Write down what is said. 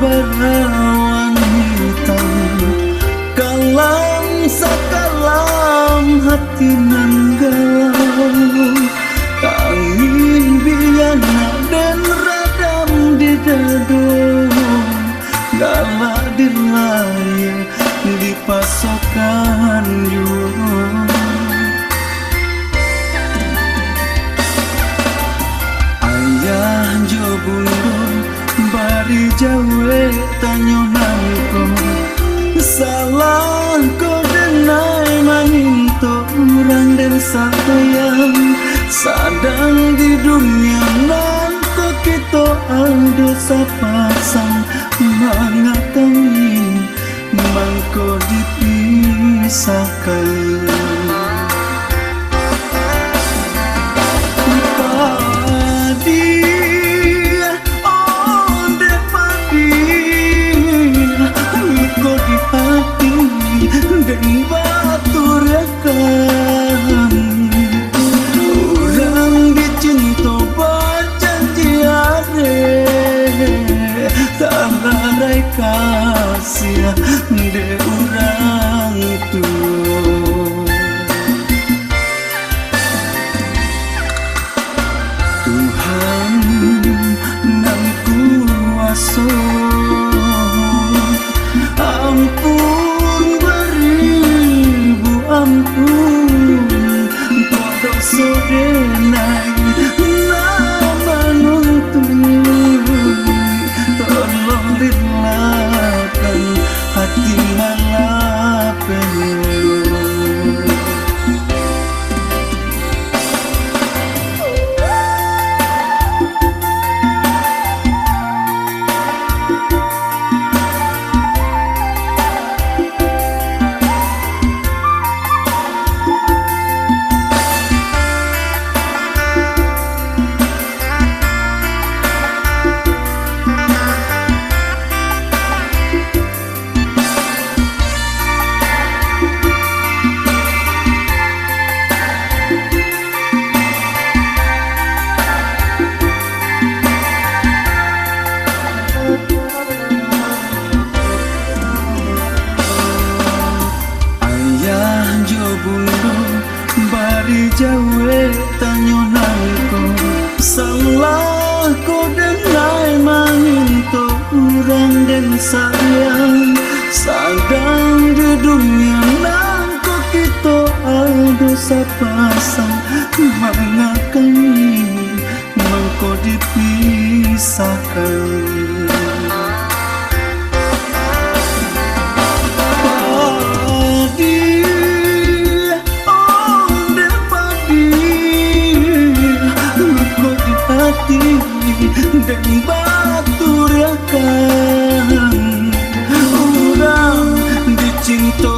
berawan hitam, kalam sakalam hati nan galau, angin biana dan radam di dado, galak di layar di pasokan jurung. Ayah jo bundung bari jawe tanyonanku, salah ko denai maninto orang dan sayang, sadang di dunia nan ko kita ada sapasang, mangakangin mangko dipisahkan. Dan batur yakan orang dicinta berjanjiare, tak larai kasih de orang tua. Tuhan nang kuasa, ampun kodok sodenai nama nuntui, tolong relakan hati malapen. Bari jawe tanyonanku, salah ko denai manginto orang dan sayang, sadang di dunia nang ko kita ada sapasang, mangakani mangko dipisahkan. Dan batur yakan orang dicinta